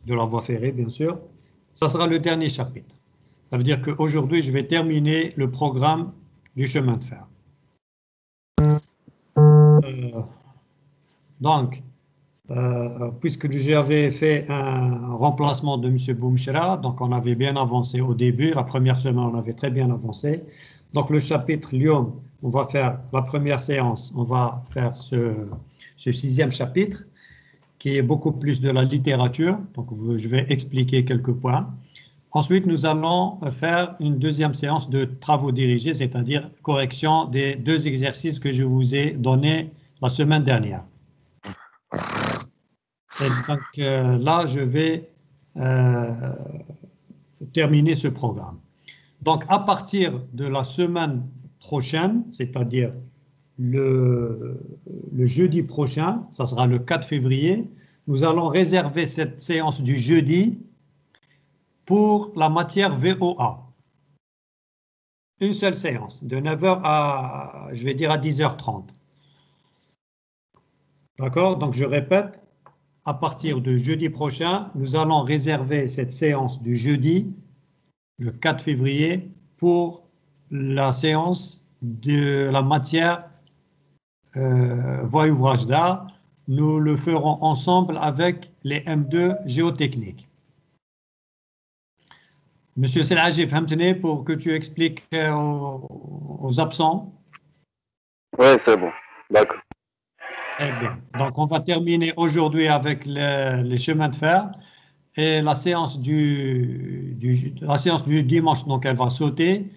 de la voie ferrée, bien sûr. Ça sera le dernier chapitre. Ça veut dire qu'aujourd'hui, je vais terminer le programme du chemin de fer. Donc, puisque j'avais fait un remplacement de M. Boumchera, donc on avait bien avancé au début, la première semaine, on avait très bien avancé. Donc, le chapitre Lyon, on va faire la première séance, on va faire ce 6e chapitre, qui est beaucoup plus de la littérature. Donc, je vais expliquer quelques points. Ensuite, nous allons faire une deuxième séance de travaux dirigés, c'est-à-dire correction des 2 exercices que je vous ai donnés la semaine dernière. Et donc là, je vais terminer ce programme. Donc, à partir de la semaine prochaine, c'est-à-dire le jeudi prochain, ça sera le 4 février, nous allons réserver cette séance du jeudi pour la matière VOA. Une seule séance, de 9h à, je vais dire, à 10h30. D'accord? Donc, je répète, à partir de jeudi prochain, nous allons réserver cette séance du jeudi, le 4 février, pour la séance de la matière voie et ouvrage d'art. Nous le ferons ensemble avec les M2 géotechniques. Monsieur Selhaji, fhamteni, pour que tu expliques aux absents. Oui, c'est bon. D'accord. Eh bien, donc on va terminer aujourd'hui avec les chemins de fer et la séance du dimanche, donc elle va sauter,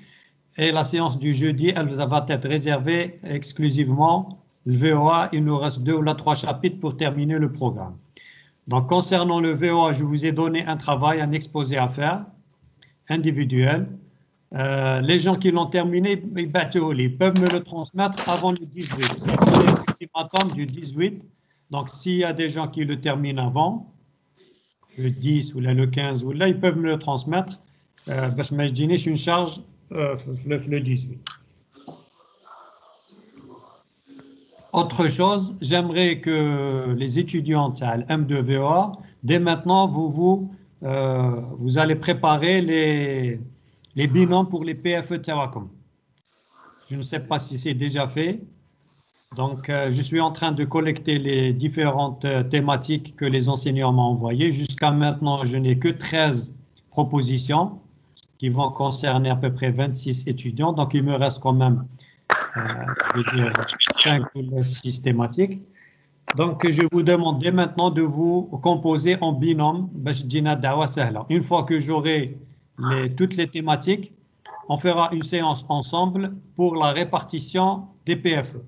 et la séance du jeudi, elle va être réservée exclusivement le VOA. Il nous reste 2 ou 3 chapitres pour terminer le programme. Donc concernant le VOA, je vous ai donné un travail, un exposé à faire, individuel. Les gens qui l'ont terminé, ils peuvent me le transmettre avant le 18. C'est l'ultimatum du 18. Donc, s'il y a des gens qui le terminent avant, le 10 ou le 15, ou là, ils peuvent me le transmettre. Parce que je suis une charge le 18. Autre chose, j'aimerais que les étudiants à M2VOA, dès maintenant, vous allez préparer les binômes pour les PFE Tawakom. Je ne sais pas si c'est déjà fait. Donc, je suis en train de collecter les différentes thématiques que les enseignants m'ont envoyées. Jusqu'à maintenant, je n'ai que 13 propositions qui vont concerner à peu près 26 étudiants. Donc, il me reste quand même, je vais dire, 5 ou 6 thématiques. Donc, je vous demande dès maintenant de vous composer en binôme. Une fois que j'aurai toutes les thématiques, on fera une séance ensemble pour la répartition des PFE.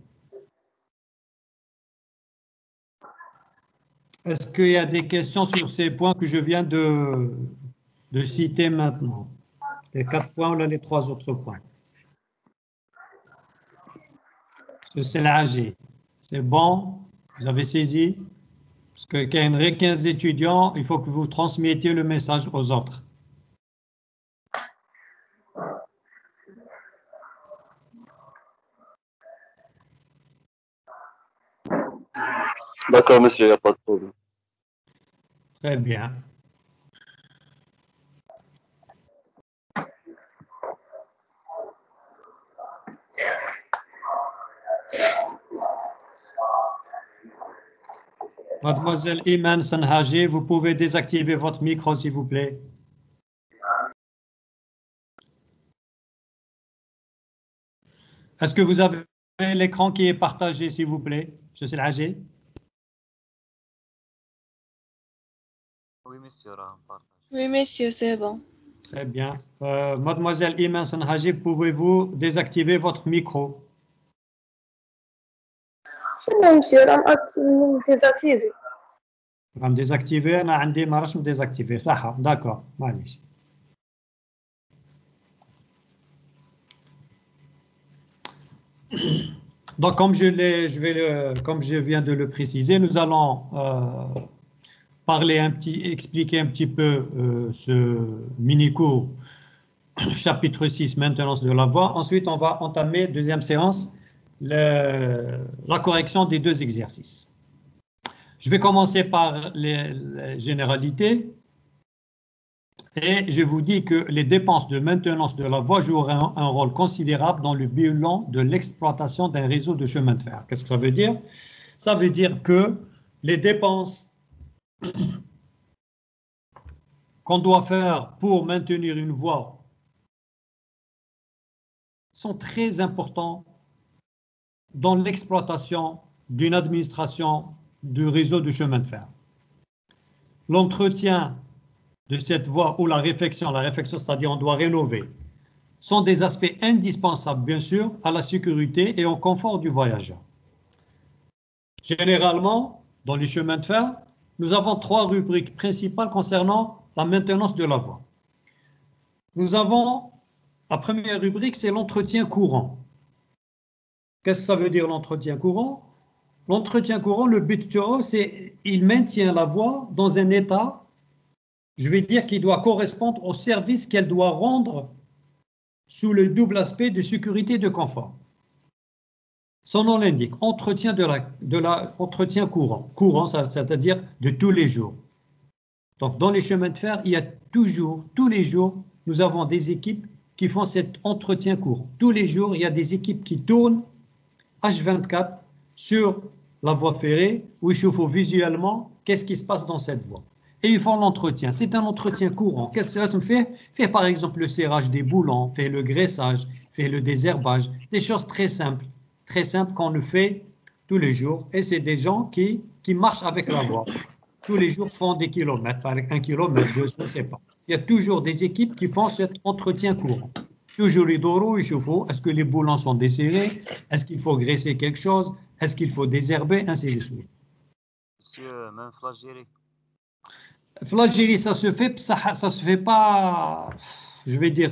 Est-ce qu'il y a des questions sur ces points que je viens de citer maintenant? Les 4 points ou les 3 autres points? C'est l'AG. C'est bon? Vous avez saisi? Parce qu'il y a 15 étudiants, il faut que vous transmettiez le message aux autres. D'accord, monsieur, il n'y a pas de problème. Très bien. Mademoiselle Iman Sanhaji, vous pouvez désactiver votre micro, s'il vous plaît. Est-ce que vous avez l'écran qui est partagé, s'il vous plaît, M. Selhaji? Oui, monsieur. Oui, monsieur, c'est bon. Très bien. Mademoiselle Iman Sanhaji, pouvez-vous désactiver votre micro? شنو monsieur, désactivé. راه désactiver, انا عندي ما راش désactiver. صح, d'accord, معليش. Donc, comme je viens de le préciser, nous allons expliquer un petit peu ce mini-cours chapitre 6, maintenance de la voie. Ensuite, on va entamer, deuxième séance, la correction des 2 exercices. Je vais commencer par les généralités. Et je vous dis que les dépenses de maintenance de la voie joueront un rôle considérable dans le bilan de l'exploitation d'un réseau de chemin de fer. Qu'est-ce que ça veut dire? Ça veut dire que les dépenses qu'on doit faire pour maintenir une voie sont très importantes dans l'exploitation d'une administration du réseau de chemin de fer. L'entretien de cette voie ou la réfection c'est-à-dire on doit rénover, sont des aspects indispensables, bien sûr, à la sécurité et au confort du voyageur. Généralement, dans les chemins de fer, nous avons 3 rubriques principales concernant la maintenance de la voie. Nous avons, la première rubrique, c'est l'entretien courant. Qu'est-ce que ça veut dire l'entretien courant? L'entretien courant, le but, c'est qu'il maintient la voie dans un état, je vais dire, qui doit correspondre au service qu'elle doit rendre sous le double aspect de sécurité et de confort. Son nom l'indique, entretien entretien courant. Courant, c'est-à-dire de tous les jours. Donc, dans les chemins de fer, il y a toujours, tous les jours, nous avons des équipes qui font cet entretien courant. Tous les jours, il y a des équipes qui tournent H24 sur la voie ferrée où il faut visuellement qu'est-ce qui se passe dans cette voie. Et ils font l'entretien. C'est un entretien courant. Qu'est-ce que ça me fait? Fait par exemple le serrage des boulons, fait le graissage, fait le désherbage. Des choses très simples qu'on le fait tous les jours. Et c'est des gens qui marchent avec la voie. Tous les jours font des kilomètres, par 1 kilomètre, 2, je ne sais pas. Il y a toujours des équipes qui font cet entretien courant. Toujours les doros, est-ce que les boulons sont desserrés? Est-ce qu'il faut graisser quelque chose? Est-ce qu'il faut désherber? Ainsi de suite. Monsieur, même flagérie. Flagérie, ça se fait pas, je vais dire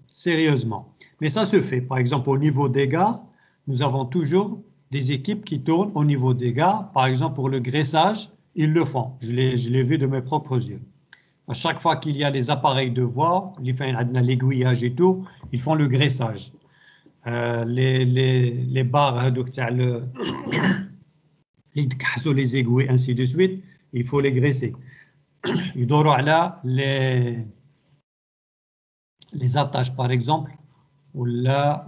sérieusement. Mais ça se fait. Par exemple, au niveau des gares, nous avons toujours des équipes qui tournent au niveau des gares. Par exemple, pour le graissage, ils le font. Je l'ai vu de mes propres yeux. À chaque fois qu'il y a les appareils de voie, l'aiguillage et tout, ils font le graissage. Les barres, les aiguilles, ainsi de suite, il faut les graisser. Ils doivent là les attaches, par exemple, ou là,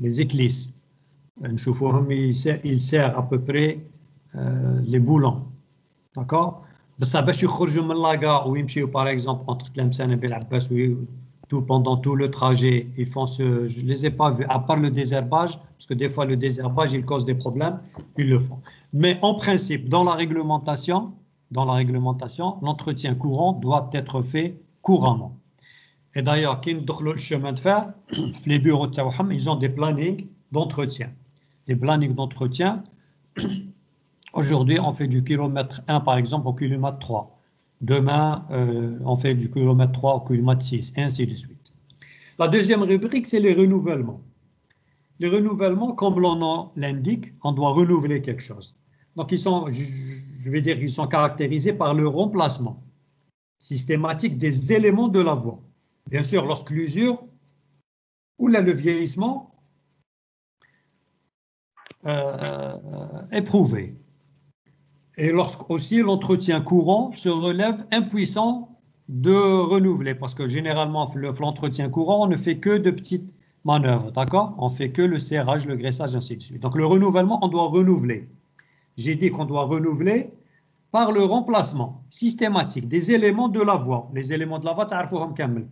les éclisses. Il sert à peu près les boulons. D'accord? Ça باش يخرجوا من la gare ou يمشيوا par exemple entre Tlemcen et Bel Abbas pendant tout le trajet, ils font je les ai pas vus à part le désherbage parce que des fois le désherbage il cause des problèmes, ils le font. Mais en principe dans la réglementation, l'entretien courant doit être fait couramment. Et d'ailleurs, quand ils le chemin de fer, les bureaux de Tawham, ils ont des plannings d'entretien. Des plannings d'entretien. Aujourd'hui, on fait du kilomètre 1, par exemple, au kilomètre 3. Demain, on fait du kilomètre 3 au kilomètre 6, et ainsi de suite. La deuxième rubrique, c'est les renouvellements. Les renouvellements, comme le nom l'indique, on doit renouveler quelque chose. Donc, ils sont, je vais dire qu'ils sont caractérisés par le remplacement systématique des éléments de la voie. Bien sûr, lorsque l'usure ou le vieillissement est prouvé. Et lorsque aussi l'entretien courant se relève impuissant de renouveler, parce que généralement, l'entretien courant, on ne fait que de petites manœuvres, d'accord? On fait que le serrage, le graissage, ainsi de suite. Donc, le renouvellement, on doit renouveler. J'ai dit qu'on doit renouveler par le remplacement systématique des éléments de la voie. Les éléments de la voie,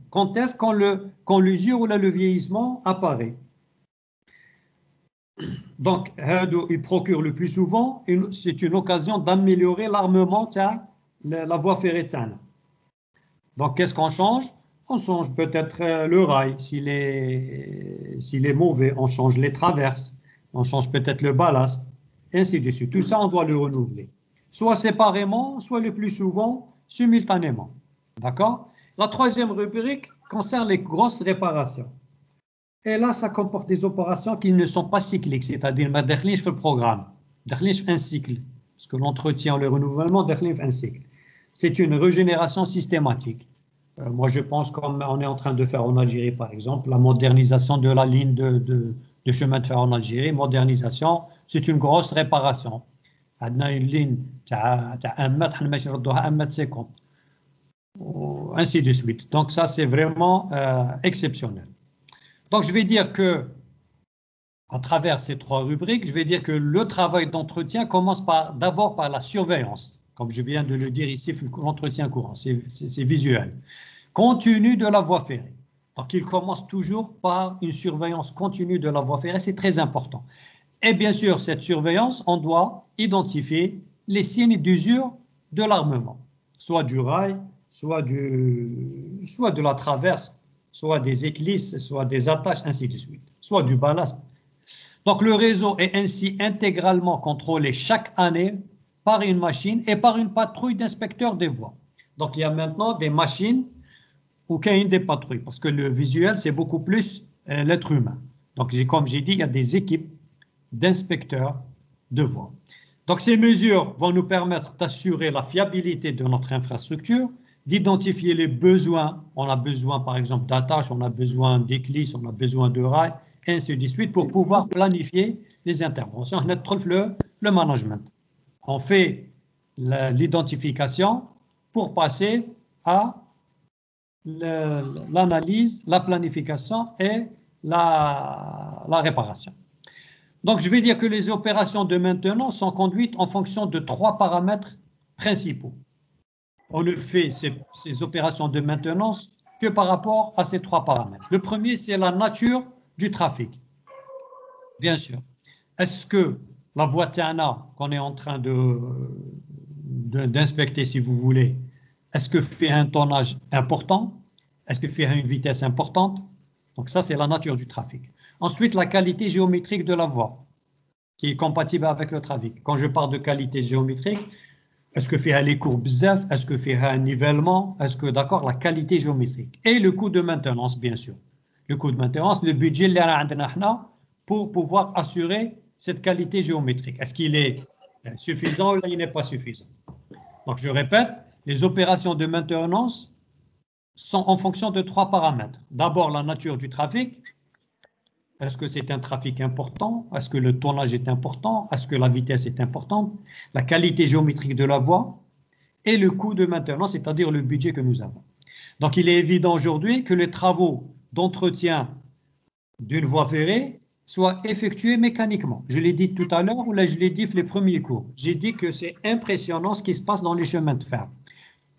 quand est-ce quand l'usure ou le vieillissement apparaît? Donc, il procure le plus souvent, c'est une occasion d'améliorer l'armement de la voie ferrée. Donc, qu'est-ce qu'on change? On change peut-être le rail, s'il est mauvais, on change les traverses, on change peut-être le ballast, et ainsi de suite. Tout ça, on doit le renouveler. Soit séparément, soit le plus souvent, simultanément. D'accord? La troisième rubrique concerne les grosses réparations. Et là, ça comporte des opérations qui ne sont pas cycliques, c'est-à-dire, je fais le programme, je fais un cycle, parce que l'entretien, le renouvellement, je fais un cycle. C'est une régénération systématique. Moi, je pense comme on est en train de faire en Algérie, par exemple, la modernisation de la ligne de chemin de fer en Algérie, modernisation, c'est une grosse réparation. On a une ligne de 1 mètre, on va 1 mètre 50. ainsi de suite. Donc ça, c'est vraiment exceptionnel. Donc je vais dire que, à travers ces 3 rubriques, je vais dire que le travail d'entretien commence d'abord par la surveillance. Comme je viens de le dire ici, l'entretien courant, c'est visuel. Continu de la voie ferrée. Donc il commence toujours par une surveillance continue de la voie ferrée, c'est très important. Et bien sûr, cette surveillance, on doit identifier les signes d'usure de l'armement, soit du rail, soit de la traverse, soit des éclisses, soit des attaches, ainsi de suite, soit du ballast. Donc le réseau est ainsi intégralement contrôlé chaque année par une machine et par une patrouille d'inspecteurs des voies. Donc il y a maintenant des machines ou qu'il y a des patrouilles, parce que le visuel, c'est beaucoup plus l'être humain. Donc comme j'ai dit, il y a des équipes d'inspecteurs de voies. Donc ces mesures vont nous permettre d'assurer la fiabilité de notre infrastructure, d'identifier les besoins. On a besoin par exemple d'attaches, on a besoin d'éclisses, on a besoin de rails, et ainsi de suite, pour pouvoir planifier les interventions. Le management. On fait l'identification pour passer à l'analyse, la planification et la réparation. Donc, je vais dire que les opérations de maintenance sont conduites en fonction de 3 paramètres principaux. On ne fait ces opérations de maintenance que par rapport à ces 3 paramètres. Le premier, c'est la nature du trafic. Bien sûr. Est-ce que la voie TANA qu'on est en train d'inspecter, si vous voulez, est-ce que fait un tonnage important? Est-ce que fait une vitesse importante? Donc ça, c'est la nature du trafic. Ensuite, la qualité géométrique de la voie, qui est compatible avec le trafic. Quand je parle de qualité géométrique, est-ce que fait les courbes bzef? Est-ce que fait un nivellement? Est-ce que, d'accord, la qualité géométrique. Et le coût de maintenance, bien sûr. Le coût de maintenance, le budget pour pouvoir assurer cette qualité géométrique. Est-ce qu'il est suffisant ou il n'est pas suffisant? Donc, je répète, les opérations de maintenance sont en fonction de 3 paramètres. D'abord, la nature du trafic. Est-ce que c'est un trafic important? Est-ce que le tonnage est important? Est-ce que la vitesse est importante? La qualité géométrique de la voie et le coût de maintenance, c'est-à-dire le budget que nous avons. Donc, il est évident aujourd'hui que les travaux d'entretien d'une voie ferrée soient effectués mécaniquement. Je l'ai dit tout à l'heure, ou là je l'ai dit les premiers cours. J'ai dit que c'est impressionnant ce qui se passe dans les chemins de fer.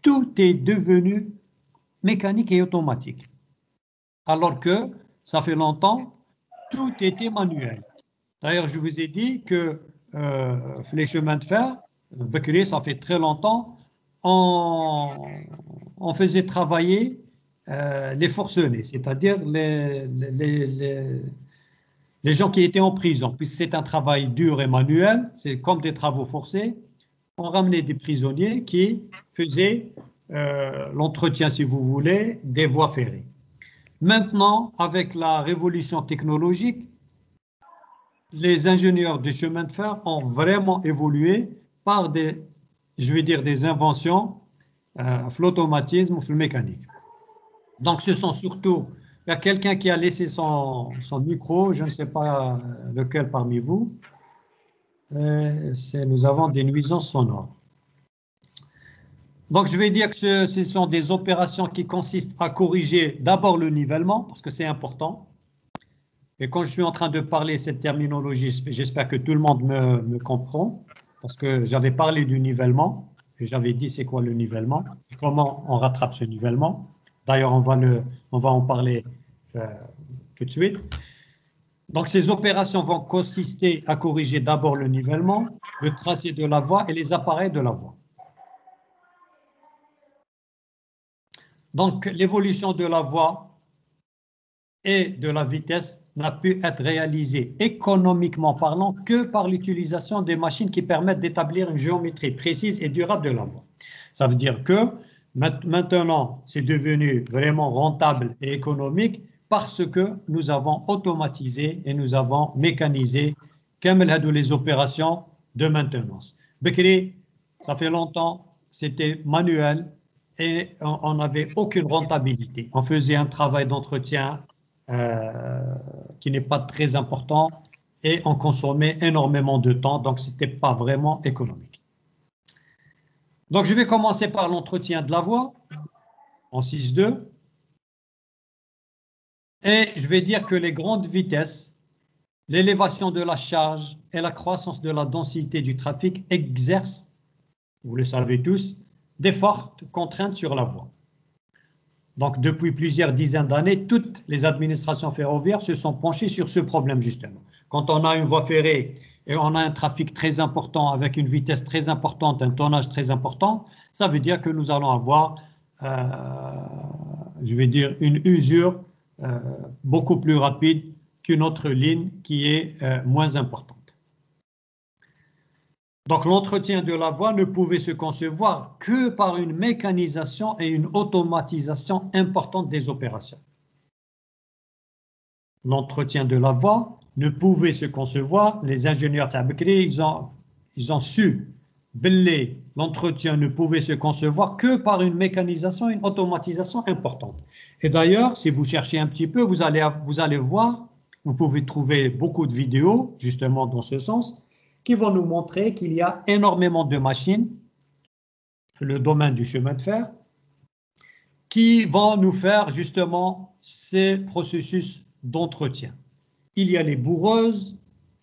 Tout est devenu mécanique et automatique. Alors que ça fait longtemps, tout était manuel. D'ailleurs, je vous ai dit que les chemins de fer, ça fait très longtemps, on faisait travailler les forcenés, c'est-à-dire les gens qui étaient en prison, puisque c'est un travail dur et manuel, c'est comme des travaux forcés. On ramenait des prisonniers qui faisaient l'entretien, si vous voulez, des voies ferrées. Maintenant, avec la révolution technologique, les ingénieurs du chemin de fer ont vraiment évolué par des inventions, l'automatisme ou le mécanique. Donc, ce sont surtout, il y a quelqu'un qui a laissé son micro, je ne sais pas lequel parmi vous, nous avons des nuisances sonores. Donc, je vais dire que ce sont des opérations qui consistent à corriger d'abord le nivellement, parce que c'est important. Et quand je suis en train de parler cette terminologie, j'espère que tout le monde me comprend, parce que j'avais parlé du nivellement, et j'avais dit c'est quoi le nivellement, et comment on rattrape ce nivellement. D'ailleurs, on va en parler tout de suite. Donc, ces opérations vont consister à corriger d'abord le nivellement, le tracé de la voie et les appareils de la voie. Donc, l'évolution de la voie et de la vitesse n'a pu être réalisée économiquement parlant que par l'utilisation des machines qui permettent d'établir une géométrie précise et durable de la voie. Ça veut dire que maintenant, c'est devenu vraiment rentable et économique parce que nous avons automatisé et nous avons mécanisé les opérations de maintenance. Bekri, ça fait longtemps, c'était manuel et on n'avait aucune rentabilité. On faisait un travail d'entretien qui n'est pas très important et on consommait énormément de temps, donc ce n'était pas vraiment économique. Donc je vais commencer par l'entretien de la voie. en 6.2. Et je vais dire que les grandes vitesses, l'élévation de la charge et la croissance de la densité du trafic exercent, vous le savez tous, des fortes contraintes sur la voie. Donc, depuis plusieurs dizaines d'années, toutes les administrations ferroviaires se sont penchées sur ce problème, justement. Quand on a une voie ferrée et on a un trafic très important avec une vitesse très importante, un tonnage très important, ça veut dire que nous allons avoir, je vais dire, une usure beaucoup plus rapide qu'une autre ligne qui est moins importante. Donc, l'entretien de la voie ne pouvait se concevoir que par une mécanisation et une automatisation importante des opérations. L'entretien de la voie ne pouvait se concevoir, les ingénieurs Tabakri, ils ont su, l'entretien ne pouvait se concevoir que par une mécanisation et une automatisation importante. Et d'ailleurs, si vous cherchez un petit peu, vous allez voir, vous pouvez trouver beaucoup de vidéos, justement dans ce sens, qui vont nous montrer qu'il y a énormément de machines, le domaine du chemin de fer, qui vont nous faire justement ces processus d'entretien. Il y a les bourreuses,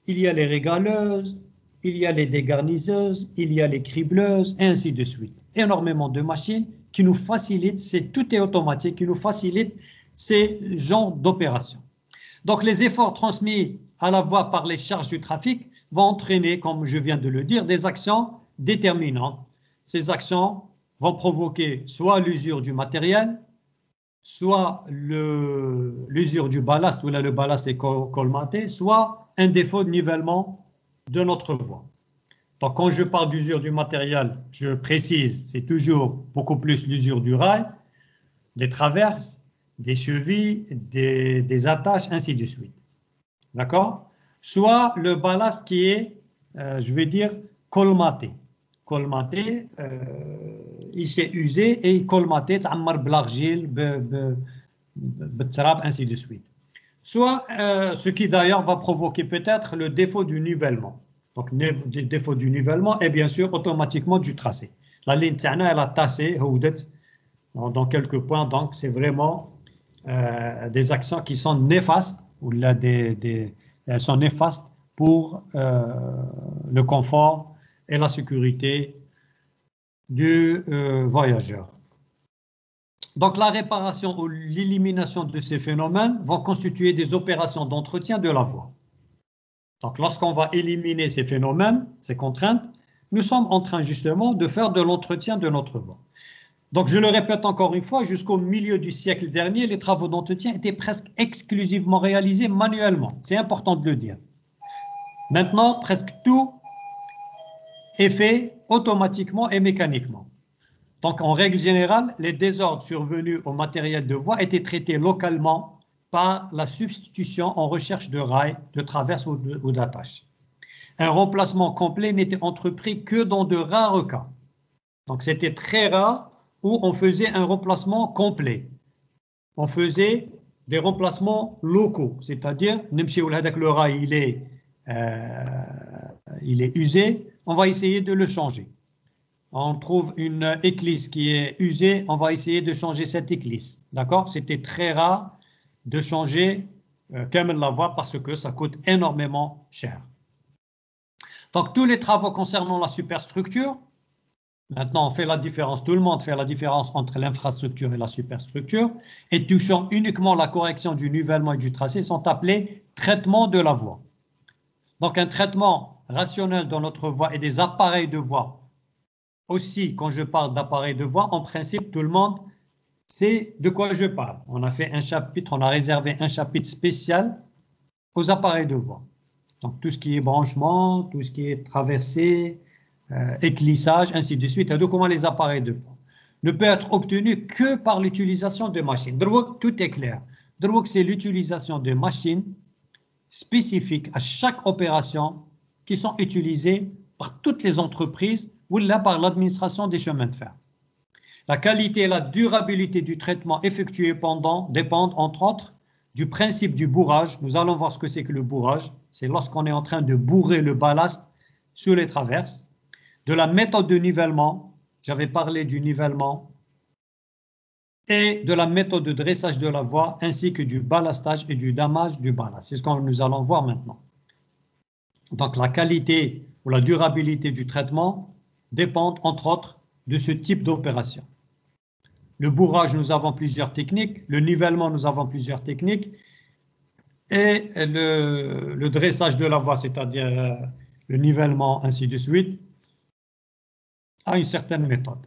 il y a les régaleuses, il y a les dégarnisseuses, il y a les cribleuses, et ainsi de suite. Énormément de machines qui nous facilitent, tout est automatique, qui nous facilitent ces genres d'opérations. Donc les efforts transmis à la voie par les charges du trafic vont entraîner, comme je viens de le dire, des actions déterminantes. Ces actions vont provoquer soit l'usure du matériel, soit l'usure du ballast, où là le ballast est colmaté, soit un défaut de nivellement de notre voie. Donc quand je parle d'usure du matériel, je précise, c'est toujours beaucoup plus l'usure du rail, des traverses, des chevilles, des attaches, ainsi de suite. D'accord? Soit le ballast qui est, je vais dire, colmaté. Colmaté, il s'est usé et colmaté, l'argile, ainsi de suite. Soit ce qui d'ailleurs va provoquer peut-être le défaut du nivellement. Donc, le défaut du nivellement est bien sûr automatiquement du tracé. La ligne Tana, elle a tassé dans quelques points, donc c'est vraiment des actions qui sont néfastes, ou là elles sont néfastes pour le confort et la sécurité du voyageur. Donc la réparation ou l'élimination de ces phénomènes vont constituer des opérations d'entretien de la voie. Donc lorsqu'on va éliminer ces phénomènes, ces contraintes, nous sommes en train justement de faire de l'entretien de notre voie. Donc je le répète encore une fois, jusqu'au milieu du siècle dernier, les travaux d'entretien étaient presque exclusivement réalisés manuellement. C'est important de le dire. Maintenant, presque tout est fait automatiquement et mécaniquement. Donc, en règle générale, les désordres survenus au matériel de voie étaient traités localement par la substitution en recherche de rails, de traverses ou d'attaches. Un remplacement complet n'était entrepris que dans de rares cas. Donc, c'était très rare où on faisait un remplacement complet. On faisait des remplacements locaux, c'est-à-dire, le rail, il est usé, on va essayer de le changer. On trouve une éclisse qui est usée, on va essayer de changer cette éclisse. D'accord? C'était très rare de changer la voie parce que ça coûte énormément cher. Donc, tous les travaux concernant la superstructure, maintenant on fait la différence, tout le monde fait la différence entre l'infrastructure et la superstructure, et touchant uniquement la correction du nivellement et du tracé sont appelés traitements de la voie. Donc, un traitement rationnel dans notre voie et des appareils de voie. Aussi, quand je parle d'appareils de voie, en principe, tout le monde sait de quoi je parle. On a fait un chapitre, on a réservé un chapitre spécial aux appareils de voie. Donc, tout ce qui est branchement, tout ce qui est traversée, éclissage, ainsi de suite. Et donc, comment les appareils de voie ne peut être obtenu que par l'utilisation de machines. Donc, tout est clair. Donc, c'est l'utilisation de machines spécifiques à chaque opération qui sont utilisées par toutes les entreprises ou là par l'administration des chemins de fer. La qualité et la durabilité du traitement effectué dépendent entre autres du principe du bourrage. Nous allons voir ce que c'est que le bourrage. C'est lorsqu'on est en train de bourrer le ballast sur les traverses. De la méthode de nivellement. J'avais parlé du nivellement et de la méthode de dressage de la voie, ainsi que du ballastage et du damage du ballast. C'est ce que nous allons voir maintenant. Donc, la qualité ou la durabilité du traitement dépendent, entre autres, de ce type d'opération. Le bourrage, nous avons plusieurs techniques. Le nivellement, nous avons plusieurs techniques. Et le dressage de la voie, c'est-à-dire le nivellement, ainsi de suite, a une certaine méthode.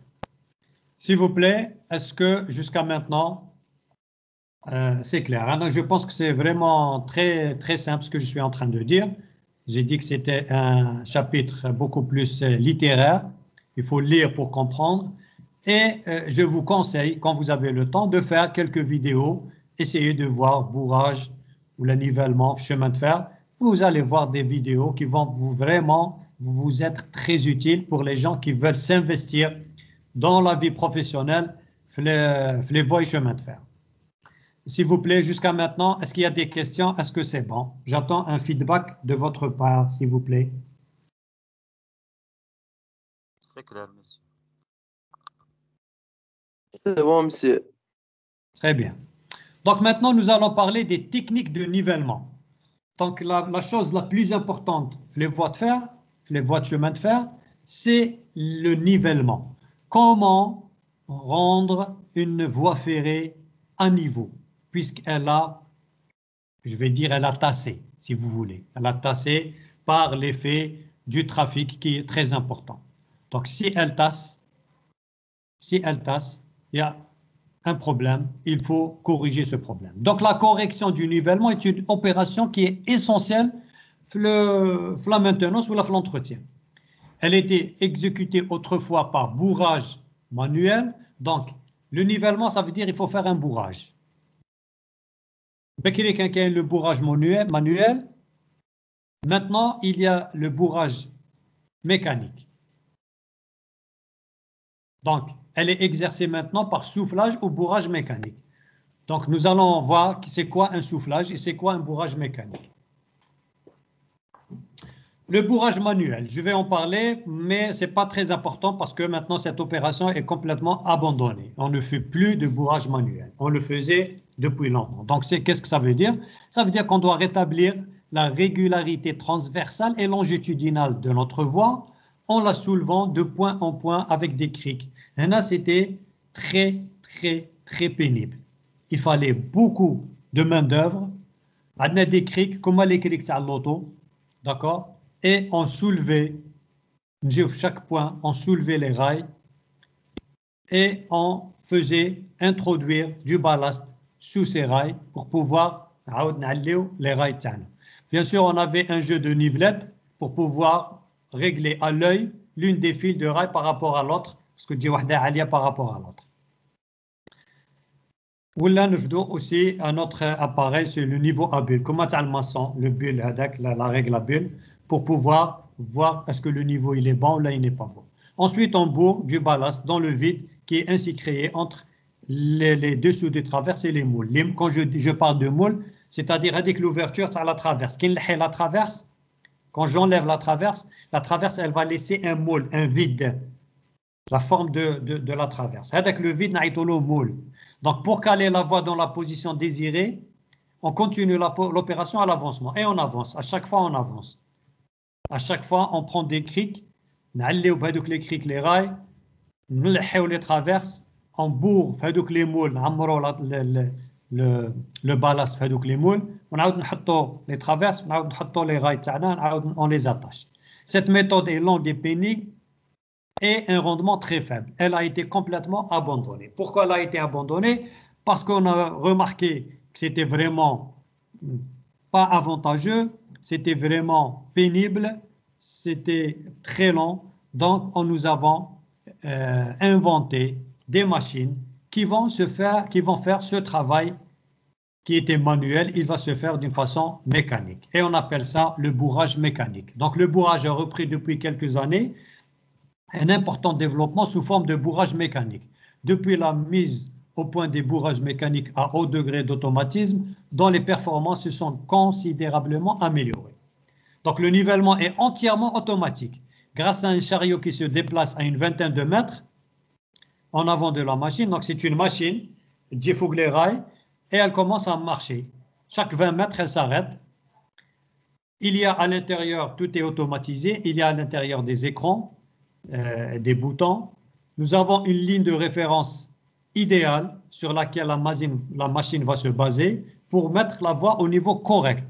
S'il vous plaît, est-ce que jusqu'à maintenant, c'est clair, hein? Donc, je pense que c'est vraiment très, très simple ce que je suis en train de dire. J'ai dit que c'était un chapitre beaucoup plus littéraire. Il faut lire pour comprendre. Et je vous conseille, quand vous avez le temps, de faire quelques vidéos. Essayez de voir bourrage ou le nivellement, chemin de fer. Vous allez voir des vidéos qui vont vous être très utiles pour les gens qui veulent s'investir dans la vie professionnelle, les voies et chemins de fer. S'il vous plaît, jusqu'à maintenant, est-ce qu'il y a des questions? Est-ce que c'est bon? J'attends un feedback de votre part, s'il vous plaît. C'est clair, monsieur. C'est bon, monsieur. Très bien. Donc maintenant, nous allons parler des techniques de nivellement. Donc la chose la plus importante, les voies de fer, les voies de chemin de fer, c'est le nivellement. Comment rendre une voie ferrée à niveau, puisqu'elle a, je vais dire, elle a tassé, si vous voulez. Elle a tassé par l'effet du trafic qui est très important. Donc si elle tasse, il y a un problème, il faut corriger ce problème. Donc la correction du nivellement est une opération qui est essentielle pour la maintenance ou l'entretien. Elle était exécutée autrefois par bourrage manuel. Donc le nivellement, ça veut dire qu'il faut faire un bourrage. Le bourrage manuel. Maintenant, il y a le bourrage mécanique. Donc, elle est exercée maintenant par soufflage ou bourrage mécanique. Donc, nous allons voir c'est quoi un soufflage et c'est quoi un bourrage mécanique. Le bourrage manuel, je vais en parler, mais ce n'est pas très important parce que maintenant, cette opération est complètement abandonnée. On ne fait plus de bourrage manuel. On le faisait depuis longtemps. Donc, qu'est-ce que ça veut dire? Ça veut dire qu'on doit rétablir la régularité transversale et longitudinale de notre voie en la soulevant de point en point avec des criques. Et là, c'était très, très, très pénible. Il fallait beaucoup de main-d'œuvre. On a des criques, comme les criques à l'auto, d'accord? Et on soulevait, chaque point, on soulevait les rails et on faisait introduire du ballast sous ces rails pour pouvoir les rails. Bien sûr, on avait un jeu de nivelettes pour pouvoir régler à l'œil l'une des fils de rail par rapport à l'autre, parce que j'ai wahda alia par rapport à l'autre. Ou là, nous faisons aussi un autre appareil, c'est le niveau à bulle. Comment tu as le maçon, le bulle, la règle à bulle, pour pouvoir voir est-ce que le niveau il est bon ou là il n'est pas bon. Ensuite, on bourre du ballast dans le vide qui est ainsi créé entre les dessous des traverses et les moules. Quand je parle de moules, c'est-à-dire avec l'ouverture à la traverse. La traverse, quand j'enlève la traverse, elle va laisser un moule, un vide, la forme de la traverse. Avec le vide, on a le moule. Donc, pour caler la voie dans la position désirée, on continue l'opération à l'avancement et on avance. À chaque fois, on avance. À chaque fois, on prend des criques, les criques, les rails, les traverses, on bourre les moules, le ballast les moules, on les traverses, on les rails, on les attache. Cette méthode est longue et pénible et un rendement très faible. Elle a été complètement abandonnée. Pourquoi elle a été abandonnée? Parce qu'on a remarqué que c'était vraiment pas avantageux, c'était vraiment pénible, c'était très long. Donc, nous avons inventé des machines qui vont faire ce travail qui était manuel, il va se faire d'une façon mécanique. Et on appelle ça le bourrage mécanique. Donc, le bourrage a repris depuis quelques années un important développement sous forme de bourrage mécanique. Depuis la mise au point des bourrages mécaniques à haut degré d'automatisme, dont les performances se sont considérablement améliorées. Donc le nivellement est entièrement automatique, grâce à un chariot qui se déplace à une vingtaine de mètres en avant de la machine. Donc c'est une machine elle fougue les rails et elle commence à marcher. Chaque 20 mètres, elle s'arrête. Il y a à l'intérieur, tout est automatisé, il y a à l'intérieur des écrans, des boutons. Nous avons une ligne de référence idéale sur laquelle la machine va se baser pour mettre la voie au niveau correct.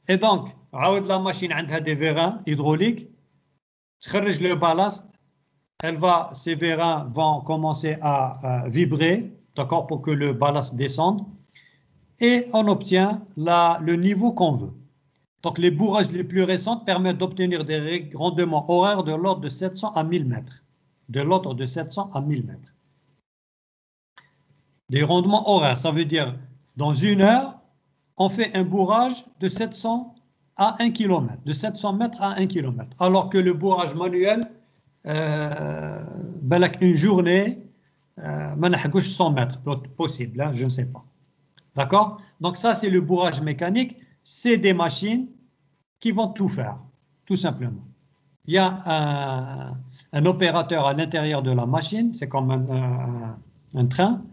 Et donc, la machine a des vérins hydrauliques, le ballast, ces vérins vont commencer à vibrer, d'accord, pour que le ballast descende, et on obtient le niveau qu'on veut. Donc, les bourrages les plus récents permettent d'obtenir des rendements horaires de l'ordre de 700 à 1000 mètres. De l'ordre de 700 à 1000 mètres. Des rendements horaires, ça veut dire, dans 1 heure, on fait un bourrage de 700 à 1 km, de 700 mètres à 1 km. Alors que le bourrage manuel, une journée, 100 mètres, possible, hein, je ne sais pas. D'accord? Donc ça, c'est le bourrage mécanique. C'est des machines qui vont tout faire, tout simplement. Il y a un opérateur à l'intérieur de la machine, c'est comme un train,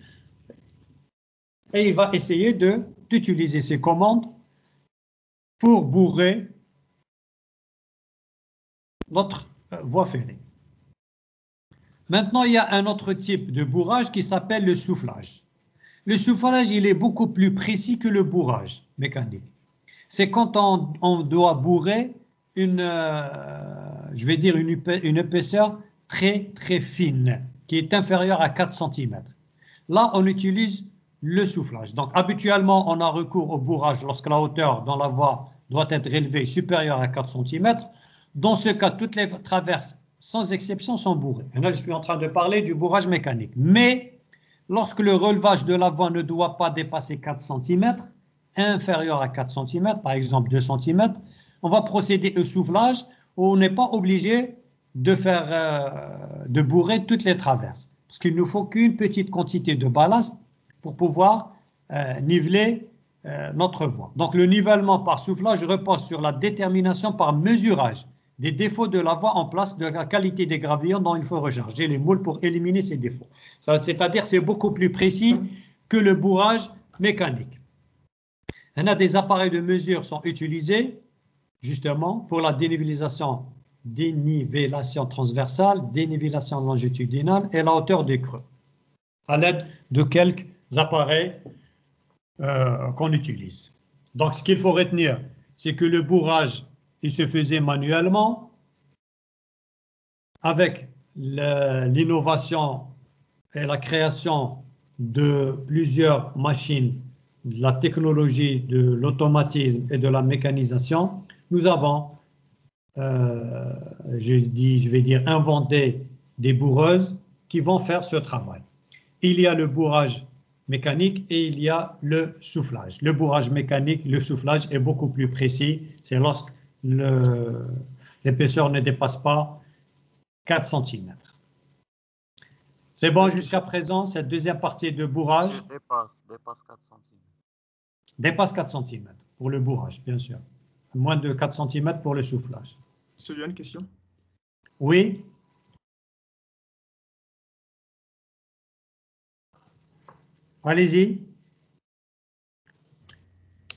et il va essayer d'utiliser ses commandes pour bourrer notre voie ferrée. Maintenant, il y a un autre type de bourrage qui s'appelle le soufflage. Le soufflage, il est beaucoup plus précis que le bourrage mécanique. C'est quand on doit bourrer une épaisseur très, très fine, qui est inférieure à 4 cm. Là, on utilise le soufflage. Donc, habituellement, on a recours au bourrage lorsque la hauteur dans la voie doit être élevée supérieure à 4 cm. Dans ce cas, toutes les traverses, sans exception, sont bourrées. Et là, je suis en train de parler du bourrage mécanique. Mais, lorsque le relevage de la voie ne doit pas dépasser 4 cm, inférieur à 4 cm, par exemple 2 cm, on va procéder au soufflage où on n'est pas obligé de bourrer toutes les traverses. Parce qu'il ne nous faut qu'une petite quantité de ballast pour pouvoir niveler notre voie. Donc le nivellement par soufflage repose sur la détermination par mesurage des défauts de la voie en place, de la qualité des gravillons dont il faut recharger les moules pour éliminer ces défauts. C'est-à-dire c'est beaucoup plus précis que le bourrage mécanique. Des appareils de mesure sont utilisés justement pour la dénivellation transversale, dénivellation longitudinale et la hauteur des creux, à l'aide de quelques appareils qu'on utilise. Donc, ce qu'il faut retenir, c'est que le bourrage, il se faisait manuellement avec l'innovation et la création de plusieurs machines, de la technologie, de l'automatisme et de la mécanisation. Nous avons, je vais dire, inventé des bourreuses qui vont faire ce travail. Il y a le bourrage mécanique et il y a le soufflage. Le bourrage mécanique, le soufflage est beaucoup plus précis. C'est lorsque l'épaisseur ne dépasse pas 4 cm. C'est bon jusqu'à présent, cette deuxième partie de bourrage dépasse 4 cm. Dépasse 4 cm pour le bourrage, bien sûr. Moins de 4 cm pour le soufflage. Monsieur, j'ai une question. Oui. Allez-y.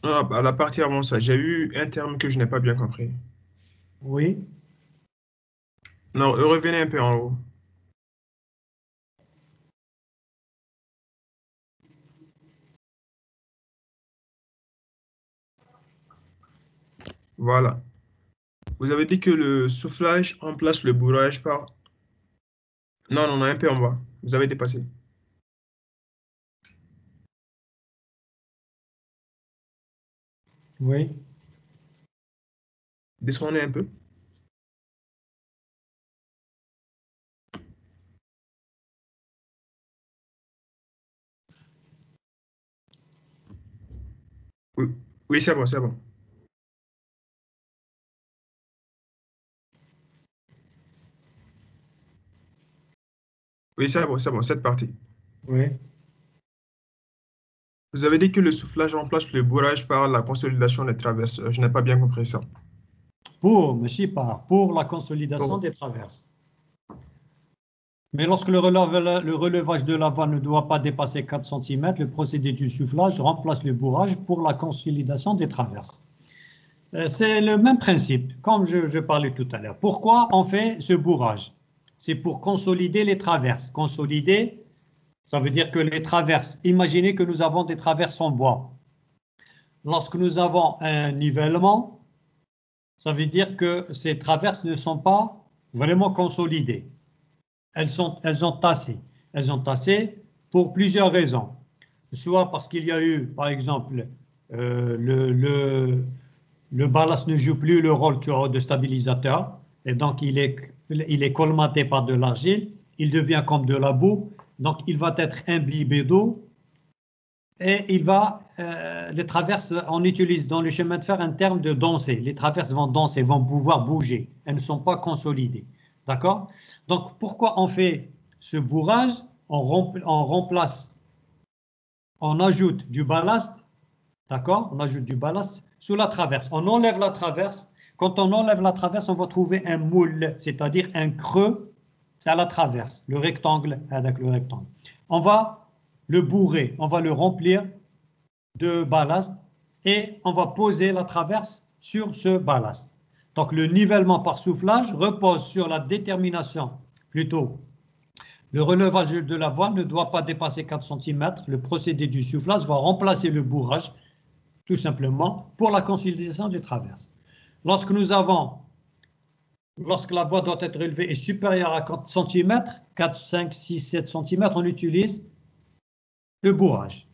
À la partie avant ça, j'ai eu un terme que je n'ai pas bien compris. Oui. Non, revenez un peu en haut. Voilà. Vous avez dit que le soufflage remplace le bourrage par... Non, non, non, un peu en bas. Vous avez dépassé. Oui. Descendez un peu. Oui, oui, c'est bon, c'est bon. Oui, c'est bon, cette partie. Oui. Vous avez dit que le soufflage remplace le bourrage par la consolidation des traverses. Je n'ai pas bien compris ça. Pour la consolidation des traverses. Mais lorsque le relevage de la voie ne doit pas dépasser 4 cm, le procédé du soufflage remplace le bourrage pour la consolidation des traverses. C'est le même principe, comme je parlais tout à l'heure. Pourquoi on fait ce bourrage? C'est pour consolider les traverses. Consolider, ça veut dire que les traverses, imaginez que nous avons des traverses en bois. Lorsque nous avons un nivellement, ça veut dire que ces traverses ne sont pas vraiment consolidées. Elles ont tassé. Elles ont tassé pour plusieurs raisons. Soit parce qu'il y a eu, par exemple, le ballast ne joue plus le rôle de stabilisateur, et donc il est colmaté par de l'argile, il devient comme de la boue, donc il va être imbibé d'eau, et les traverses, on utilise dans le chemin de fer un terme de danser. Les traverses vont danser, vont pouvoir bouger, elles ne sont pas consolidées. D'accord? Donc, pourquoi on fait ce bourrage? On remplace, on ajoute du ballast, d'accord? On ajoute du ballast sous la traverse. On enlève la traverse. Quand on enlève la traverse, on va trouver un moule, c'est-à-dire un creux, c'est à la traverse, le rectangle avec le rectangle. On va le bourrer, on va le remplir de ballast et on va poser la traverse sur ce ballast. Donc, le nivellement par soufflage repose sur la détermination, plutôt, le relevage de la voie ne doit pas dépasser 4 cm. Le procédé du soufflage va remplacer le bourrage, tout simplement, pour la consolidation des traverses. Lorsque la voie doit être élevée et supérieure à 4 cm, 4, 5, 6, 7 cm, on utilise le bourrage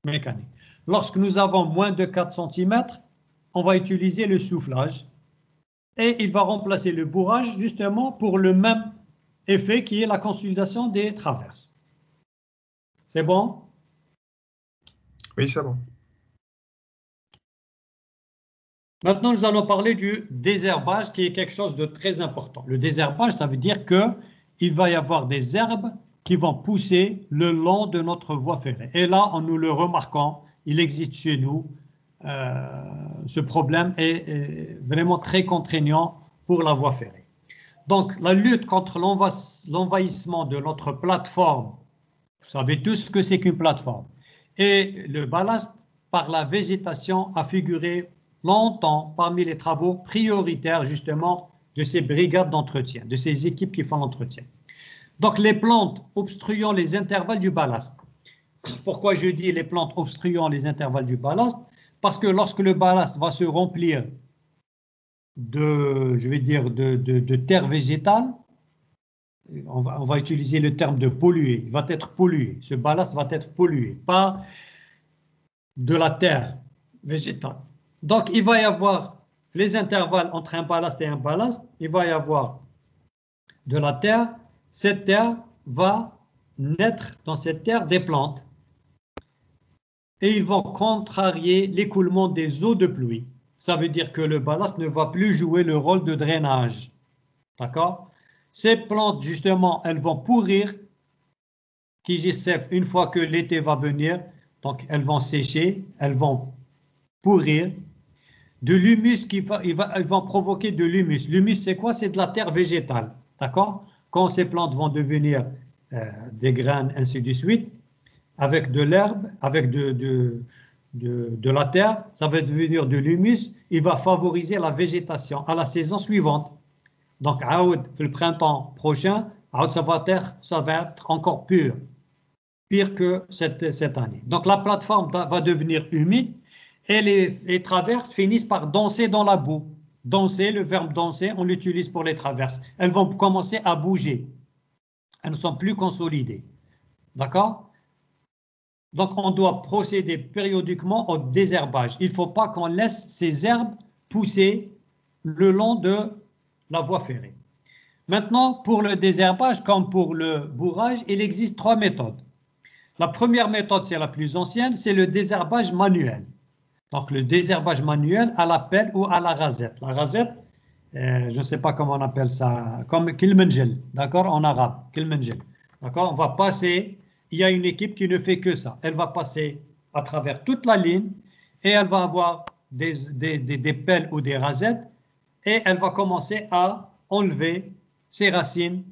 mécanique. Lorsque nous avons moins de 4 cm, on va utiliser le soufflage. Et il va remplacer le bourrage justement pour le même effet qui est la consolidation des traverses. C'est bon? Oui, c'est bon. Maintenant, nous allons parler du désherbage qui est quelque chose de très important. Le désherbage, ça veut dire qu'il va y avoir des herbes qui vont pousser le long de notre voie ferrée. Et là, nous le remarquons, il existe chez nous. Ce problème est vraiment très contraignant pour la voie ferrée. Donc, la lutte contre l'envahissement de notre plateforme, vous savez tous ce que c'est qu'une plateforme, et le ballast par la végétation a figuré longtemps parmi les travaux prioritaires justement de ces brigades d'entretien, de ces équipes qui font l'entretien. Donc, les plantes obstruant les intervalles du ballast. Pourquoi je dis les plantes obstruant les intervalles du ballast? Parce que lorsque le ballast va se remplir de terre végétale, on va utiliser le terme de polluer, il va être pollué, ce ballast va être pollué par de la terre végétale. Donc il va y avoir les intervalles entre un ballast et un ballast, il va y avoir de la terre, cette terre va naître dans cette terre des plantes et ils vont contrarier l'écoulement des eaux de pluie. Ça veut dire que le ballast ne va plus jouer le rôle de drainage. D'accord? Ces plantes, justement, elles vont pourrir, une fois que l'été va venir, donc elles vont sécher, elles vont pourrir. De l'humus, elles vont provoquer de l'humus. L'humus, c'est quoi? C'est de la terre végétale. D'accord? Quand ces plantes vont devenir des graines, ainsi de suite, avec de l'herbe, avec de la terre, ça va devenir de l'humus, il va favoriser la végétation à la saison suivante. Donc, le printemps prochain, ça va être encore pire que cette année. Donc, la plateforme va devenir humide et les traverses finissent par danser dans la boue. Danser, le verbe danser, on l'utilise pour les traverses. Elles vont commencer à bouger. Elles ne sont plus consolidées. D'accord? Donc, on doit procéder périodiquement au désherbage. Il ne faut pas qu'on laisse ces herbes pousser le long de la voie ferrée. Maintenant, pour le désherbage, comme pour le bourrage, il existe 3 méthodes. La première méthode, c'est la plus ancienne, c'est le désherbage manuel. Donc, le désherbage manuel à la pelle ou à la rasette. La rasette, je ne sais pas comment on appelle ça, comme kilmenjel, d'accord, en arabe, kilmenjel. D'accord, on va passer, il y a une équipe qui ne fait que ça. Elle va passer à travers toute la ligne et elle va avoir des pelles ou des rasettes et elle va commencer à enlever ces racines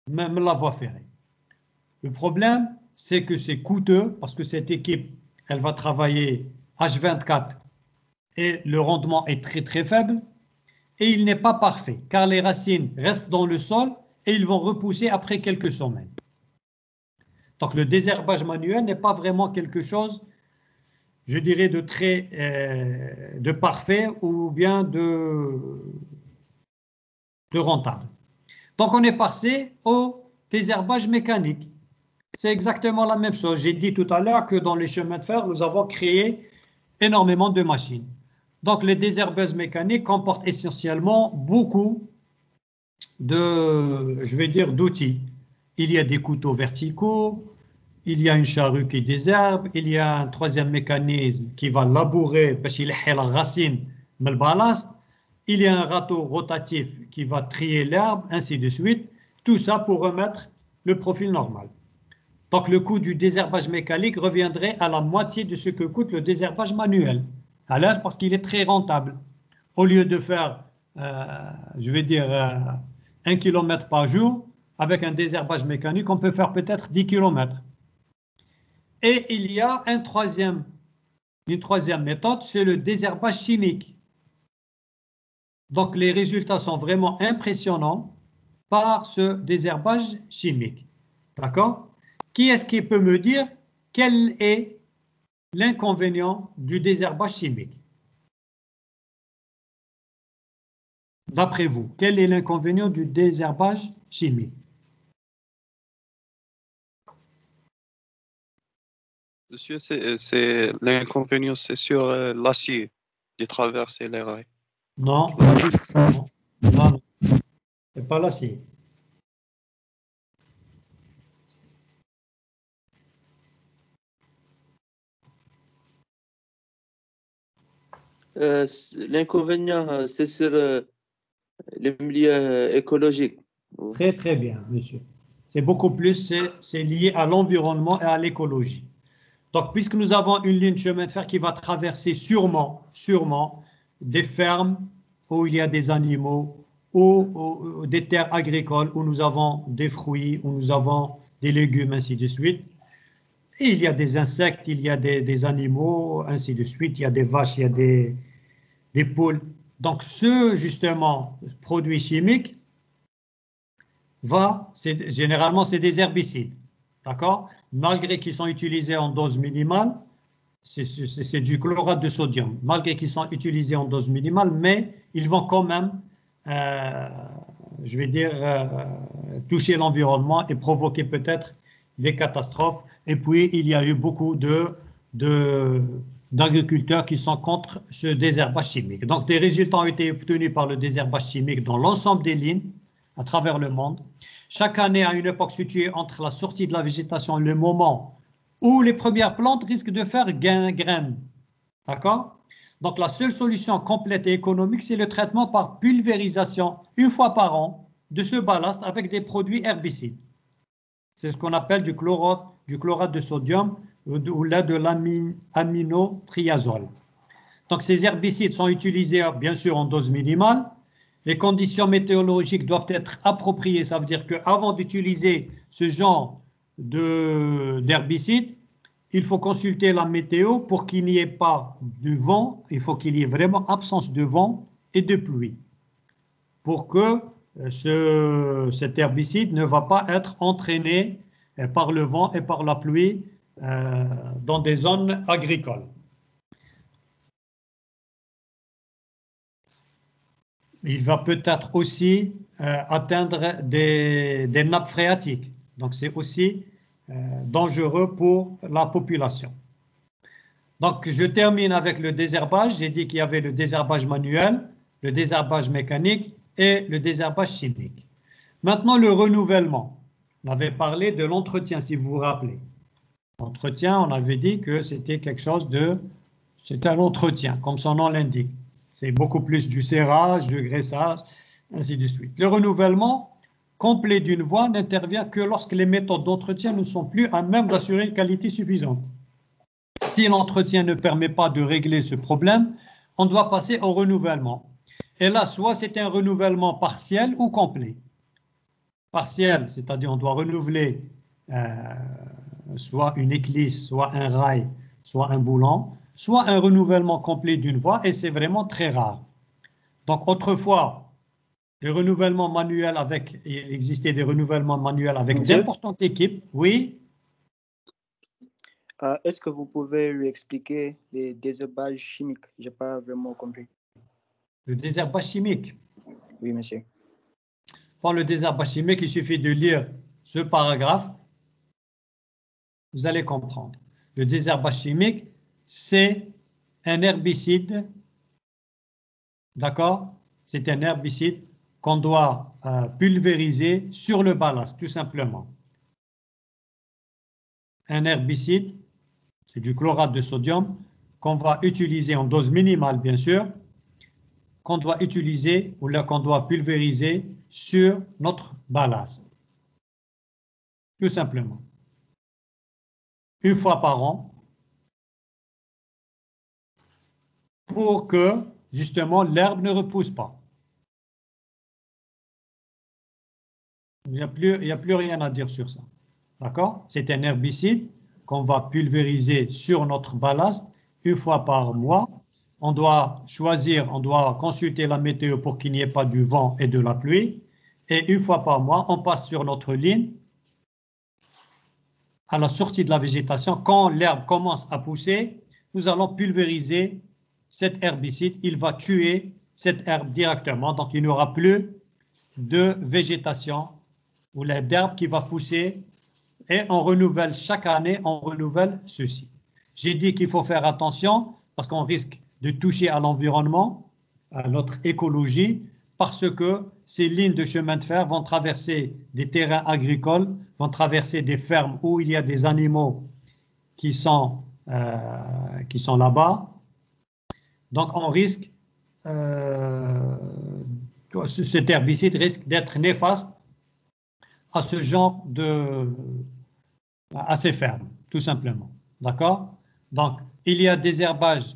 même la voie ferrée. Le problème, c'est que c'est coûteux parce que cette équipe, elle va travailler H24 et le rendement est très très faible et il n'est pas parfait car les racines restent dans le sol et ils vont repousser après quelques semaines. Donc le désherbage manuel n'est pas vraiment quelque chose, je dirais, de très de parfait ou bien de rentable. Donc on est passé au désherbage mécanique. C'est exactement la même chose. J'ai dit tout à l'heure que dans les chemins de fer, nous avons créé énormément de machines. Donc les désherbeuses mécaniques comportent essentiellement beaucoup de, je vais dire, d'outils. Il y a des couteaux verticaux, il y a une charrue qui désherbe, il y a un troisième mécanisme qui va labourer, parce qu'il y a la racine, mais le ballast. Il y a un râteau rotatif qui va trier l'herbe, ainsi de suite. Tout ça pour remettre le profil normal. Donc le coût du désherbage mécanique reviendrait à la moitié de ce que coûte le désherbage manuel. À l'âge parce qu'il est très rentable. Au lieu de faire, je vais dire, 1 km par jour, avec un désherbage mécanique, on peut faire peut-être 10 km. Et il y a une troisième méthode, c'est le désherbage chimique. Donc les résultats sont vraiment impressionnants par ce désherbage chimique. D'accord? Qui est-ce qui peut me dire quel est l'inconvénient du désherbage chimique? D'après vous, quel est l'inconvénient du désherbage chimique? Monsieur, c'est l'inconvénient, c'est sur l'acier qui traverse les rails. Non, non, non, c'est pas l'acier. L'inconvénient, c'est sur les milieux écologiques. Très, très bien, monsieur. C'est beaucoup plus, c'est lié à l'environnement et à l'écologie. Donc, puisque nous avons une ligne de chemin de fer qui va traverser sûrement des fermes où il y a des animaux, ou des terres agricoles où nous avons des fruits, où nous avons des légumes, ainsi de suite. Et il y a des insectes, il y a des animaux, ainsi de suite. Il y a des vaches, il y a des poules. Donc, ce, justement, produit chimique, généralement, c'est des herbicides. D'accord? Malgré qu'ils sont utilisés en dose minimale, c'est du chlorate de sodium, malgré qu'ils sont utilisés en dose minimale, mais ils vont quand même, je vais dire, toucher l'environnement et provoquer peut-être des catastrophes. Et puis, il y a eu beaucoup d'agriculteurs qui sont contre ce désherbage chimique. Donc, des résultats ont été obtenus par le désherbage chimique dans l'ensemble des lignes à travers le monde. Chaque année, à une époque située entre la sortie de la végétation et le moment où les premières plantes risquent de faire graine. D'accord? Donc, la seule solution complète et économique, c'est le traitement par pulvérisation une fois par an de ce ballast avec des produits herbicides. C'est ce qu'on appelle du chlorate de sodium ou là de l'aminotriazole. Donc, ces herbicides sont utilisés bien sûr en dose minimale. Les conditions météorologiques doivent être appropriées. Ça veut dire qu'avant d'utiliser ce genre d'herbicide, il faut consulter la météo pour qu'il n'y ait pas de vent. Il faut qu'il y ait vraiment absence de vent et de pluie pour que cet herbicide ne va pas être entraîné par le vent et par la pluie dans des zones agricoles. Il va peut-être aussi atteindre des nappes phréatiques. Donc, c'est aussi dangereux pour la population. Donc, je termine avec le désherbage. J'ai dit qu'il y avait le désherbage manuel, le désherbage mécanique et le désherbage chimique. Maintenant, le renouvellement. On avait parlé de l'entretien, si vous vous rappelez. L'entretien, on avait dit que c'était quelque chose c'est un entretien, comme son nom l'indique. C'est beaucoup plus du serrage, du graissage, ainsi de suite. Le renouvellement complet d'une voie n'intervient que lorsque les méthodes d'entretien ne sont plus à même d'assurer une qualité suffisante. Si l'entretien ne permet pas de régler ce problème, on doit passer au renouvellement. Et là, soit c'est un renouvellement partiel ou complet. partiel, c'est-à-dire on doit renouveler soit une éclisse, soit un rail, soit un boulon, soit un renouvellement complet d'une voie, et c'est vraiment très rare. Donc autrefois, le renouvellement manuel il existait des renouvellements manuels avec Monsieur? d'importantes équipes, oui. Est-ce que vous pouvez lui expliquer les désherbages chimiques? Je n'ai pas vraiment compris. Le désherbage chimique. Oui, monsieur. Pour le désherbage chimique, il suffit de lire ce paragraphe. Vous allez comprendre. Le désherbage chimique, c'est un herbicide, d'accord? C'est un herbicide qu'on doit pulvériser sur le ballast, tout simplement. Un herbicide, c'est du chlorate de sodium, qu'on va utiliser en dose minimale, bien sûr, qu'on doit utiliser ou là qu'on doit pulvériser sur notre ballast. Tout simplement. Une fois par an, pour que, justement, l'herbe ne repousse pas. Il n'y a plus rien à dire sur ça. D'accord? C'est un herbicide qu'on va pulvériser sur notre ballast une fois par mois. On doit choisir, on doit consulter la météo pour qu'il n'y ait pas du vent et de la pluie. Et une fois par mois, on passe sur notre ligne à la sortie de la végétation. Quand l'herbe commence à pousser, nous allons pulvériser cet herbicide. Il va tuer cette herbe directement. Donc, il n'y aura plus de végétation ou d'herbe qui va pousser. Et on renouvelle chaque année, on renouvelle ceci. J'ai dit qu'il faut faire attention parce qu'on risque de toucher à l'environnement, à notre écologie, parce que ces lignes de chemin de fer vont traverser des terrains agricoles, vont traverser des fermes où il y a des animaux qui sont là-bas. Donc on risque, cet herbicide risque d'être néfaste à ce genre à ces fermes, tout simplement. D'accord? Donc, il y a des herbages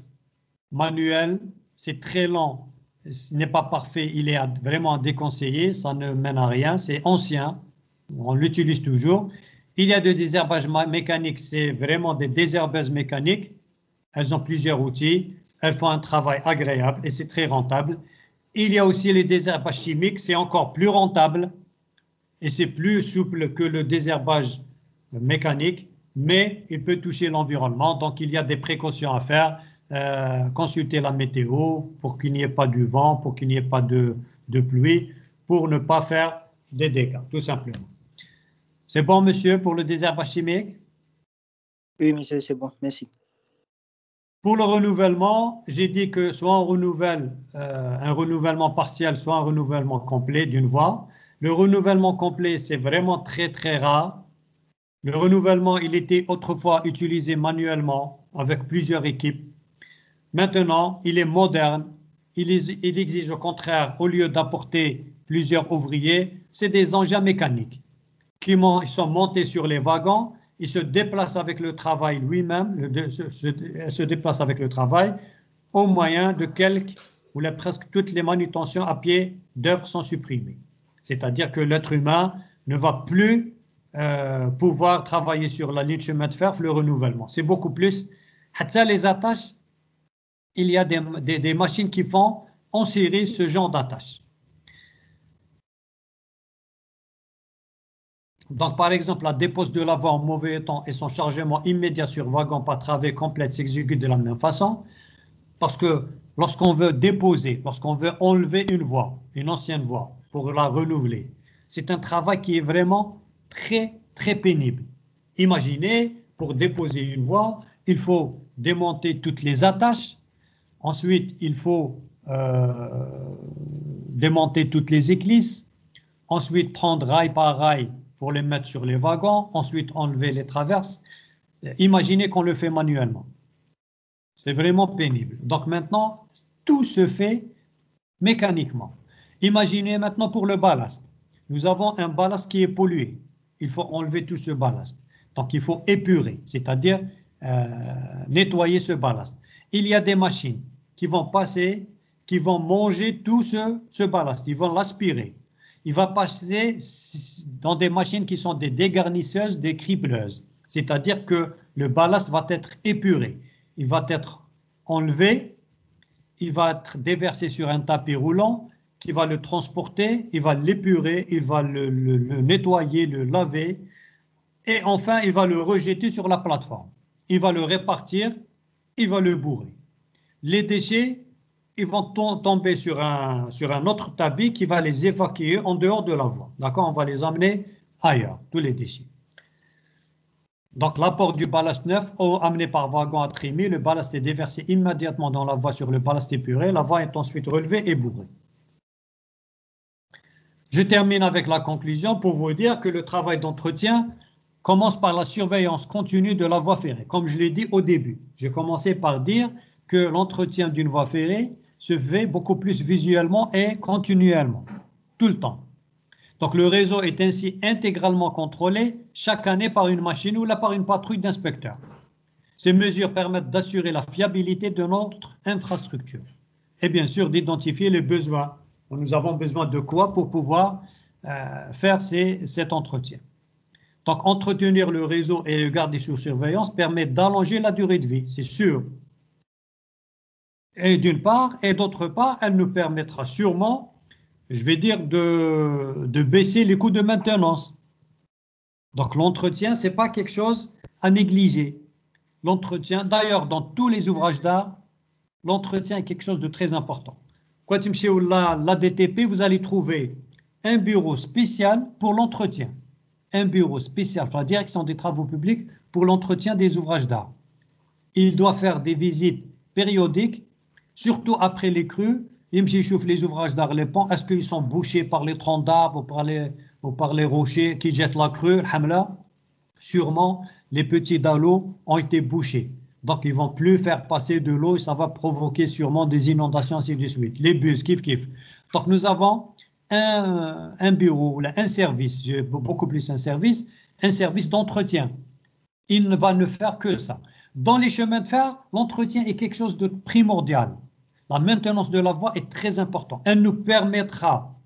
manuels, c'est très lent, ce n'est pas parfait, il est vraiment à déconseiller, ça ne mène à rien, c'est ancien, on l'utilise toujours. Il y a des désherbages mécaniques, c'est vraiment des désherbeuses mécaniques, elles ont plusieurs outils, elles font un travail agréable et c'est très rentable. Il y a aussi les désherbages chimiques, c'est encore plus rentable et c'est plus souple que le désherbage mécanique, mais il peut toucher l'environnement, donc il y a des précautions à faire. Consulter la météo pour qu'il n'y ait pas du vent, pour qu'il n'y ait pas de pluie, pour ne pas faire des dégâts, tout simplement. C'est bon, monsieur, pour le désherbage chimique? Oui, monsieur, c'est bon, merci. Pour le renouvellement, j'ai dit que soit on renouvelle un renouvellement partiel, soit un renouvellement complet d'une voie. Le renouvellement complet, c'est vraiment très, très rare. Le renouvellement, il était autrefois utilisé manuellement avec plusieurs équipes. Maintenant, il est moderne. Il exige au contraire, au lieu d'apporter plusieurs ouvriers, c'est des engins mécaniques qui sont montés sur les wagons. Ils se déplacent avec le travail lui-même, se déplacent avec le travail au moyen de presque toutes les manutentions à pied d'œuvre sont supprimées. C'est-à-dire que l'être humain ne va plus pouvoir travailler sur la ligne de chemin de fer, le renouvellement. C'est beaucoup plus. Les attaches, il y a des machines qui font en série ce genre d'attaches. Donc, par exemple, la dépose de la voie en mauvais temps et son chargement immédiat sur wagon par travée complète s'exécute de la même façon. Parce que lorsqu'on veut déposer, lorsqu'on veut enlever une voie, une ancienne voie, pour la renouveler, c'est un travail qui est vraiment très, très pénible. Imaginez, pour déposer une voie, il faut démonter toutes les attaches. Ensuite, il faut démonter toutes les éclisses. Ensuite, prendre rail par rail pour les mettre sur les wagons. Ensuite, enlever les traverses. Imaginez qu'on le fait manuellement. C'est vraiment pénible. Donc maintenant, tout se fait mécaniquement. Imaginez maintenant pour le ballast. Nous avons un ballast qui est pollué. Il faut enlever tout ce ballast. Donc il faut épurer, c'est-à-dire nettoyer ce ballast. Il y a des machines qui vont passer, qui vont manger tout ce ballast. Ils vont l'aspirer. il va passer dans des machines qui sont des dégarnisseuses, des cribleuses. C'est-à-dire que le ballast va être épuré. Il va être enlevé, il va être déversé sur un tapis roulant qui va le transporter, il va l'épurer, il va le nettoyer, le laver et enfin il va le rejeter sur la plateforme. Il va le répartir, il va le bourrer. Les déchets, ils vont tomber sur un autre tapis qui va les évacuer en dehors de la voie. D'accord? On va les emmener ailleurs, tous les déchets. Donc, l'apport du ballast neuf amené par wagon à trémie, le ballast est déversé immédiatement dans la voie sur le ballast épuré. La voie est ensuite relevée et bourrée. Je termine avec la conclusion pour vous dire que le travail d'entretien commence par la surveillance continue de la voie ferrée. Comme je l'ai dit au début, j'ai commencé par dire que l'entretien d'une voie ferrée se fait beaucoup plus visuellement et continuellement, tout le temps. Donc, le réseau est ainsi intégralement contrôlé chaque année par une machine ou par une patrouille d'inspecteurs. Ces mesures permettent d'assurer la fiabilité de notre infrastructure et bien sûr d'identifier les besoins. Nous avons besoin de quoi pour pouvoir faire cet entretien. Donc, entretenir le réseau et le garder sous surveillance permet d'allonger la durée de vie, c'est sûr. Et d'une part, et d'autre part, elle nous permettra sûrement, je vais dire, de baisser les coûts de maintenance. Donc, l'entretien, ce n'est pas quelque chose à négliger. L'entretien, d'ailleurs, dans tous les ouvrages d'art, l'entretien est quelque chose de très important. Quand tu me la DTP, vous allez trouver un bureau spécial pour l'entretien. Un bureau spécial, la direction des travaux publics, pour l'entretien des ouvrages d'art. Il doit faire des visites périodiques, surtout après les crues. Il me chauffe les ouvrages d'art, les ponts, est-ce qu'ils sont bouchés par les troncs d'arbres ou par les rochers qui jettent la crue, alhamdoulilah. Sûrement, les petits dallots ont été bouchés. Donc, ils ne vont plus faire passer de l'eau et ça va provoquer sûrement des inondations, ainsi de suite. Les bus, kiff. Donc, nous avons un bureau, un service, beaucoup plus un service d'entretien. Il ne va ne faire que ça. Dans les chemins de fer, l'entretien est quelque chose de primordial. La maintenance de la voie est très importante. Elle nous permettra,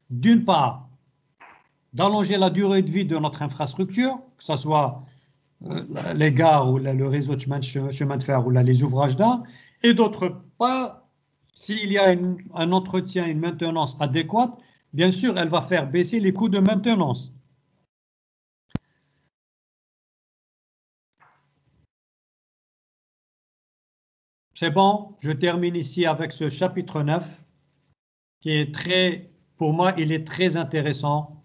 d'une part, d'allonger la durée de vie de notre infrastructure, que ce soit les gares ou le réseau de chemin de fer ou les ouvrages d'art, et d'autre part, s'il y a un entretien, une maintenance adéquate, bien sûr, elle va faire baisser les coûts de maintenance. C'est bon, je termine ici avec ce chapitre 9, qui est très, pour moi, il est très intéressant,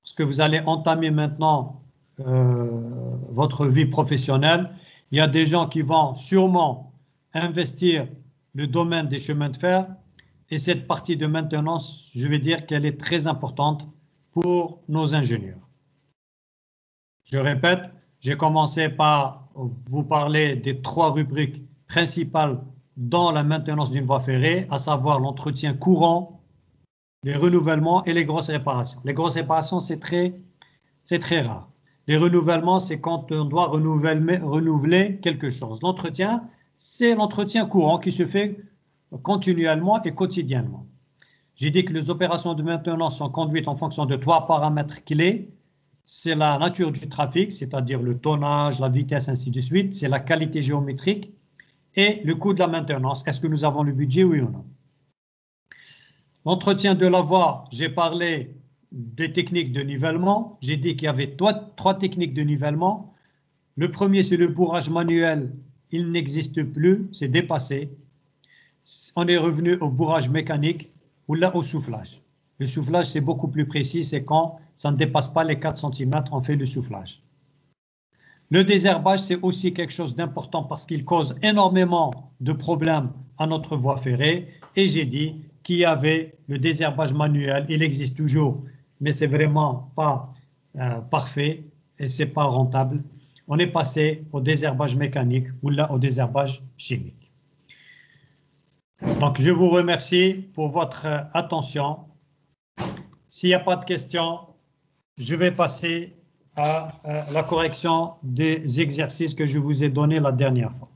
parce que vous allez entamer maintenant votre vie professionnelle. Il y a des gens qui vont sûrement investir le domaine des chemins de fer et cette partie de maintenance, je vais dire qu'elle est très importante pour nos ingénieurs. Je répète, j'ai commencé par vous parler des 3 rubriques principales dans la maintenance d'une voie ferrée, à savoir l'entretien courant, les renouvellements et les grosses réparations. Les grosses réparations, c'est très rare. Les renouvellements, c'est quand on doit renouveler quelque chose. L'entretien, c'est l'entretien courant qui se fait continuellement et quotidiennement. J'ai dit que les opérations de maintenance sont conduites en fonction de 3 paramètres clés. C'est la nature du trafic, c'est-à-dire le tonnage, la vitesse, ainsi de suite. C'est la qualité géométrique et le coût de la maintenance. Est-ce que nous avons le budget, oui ou non? L'entretien de la voie, j'ai parlé des techniques de nivellement. J'ai dit qu'il y avait 3 techniques de nivellement. Le premier, c'est le bourrage manuel. Il n'existe plus, c'est dépassé. On est revenu au bourrage mécanique ou là au soufflage. Le soufflage, c'est beaucoup plus précis, c'est quand ça ne dépasse pas les 4 cm, on fait le soufflage. Le désherbage, c'est aussi quelque chose d'important parce qu'il cause énormément de problèmes à notre voie ferrée. Et j'ai dit qu'il y avait le désherbage manuel, il existe toujours, mais c'est vraiment pas parfait et c'est pas rentable. On est passé au désherbage mécanique ou là au désherbage chimique. Donc, je vous remercie pour votre attention. S'il n'y a pas de questions, je vais passer à la correction des exercices que je vous ai donnés la dernière fois.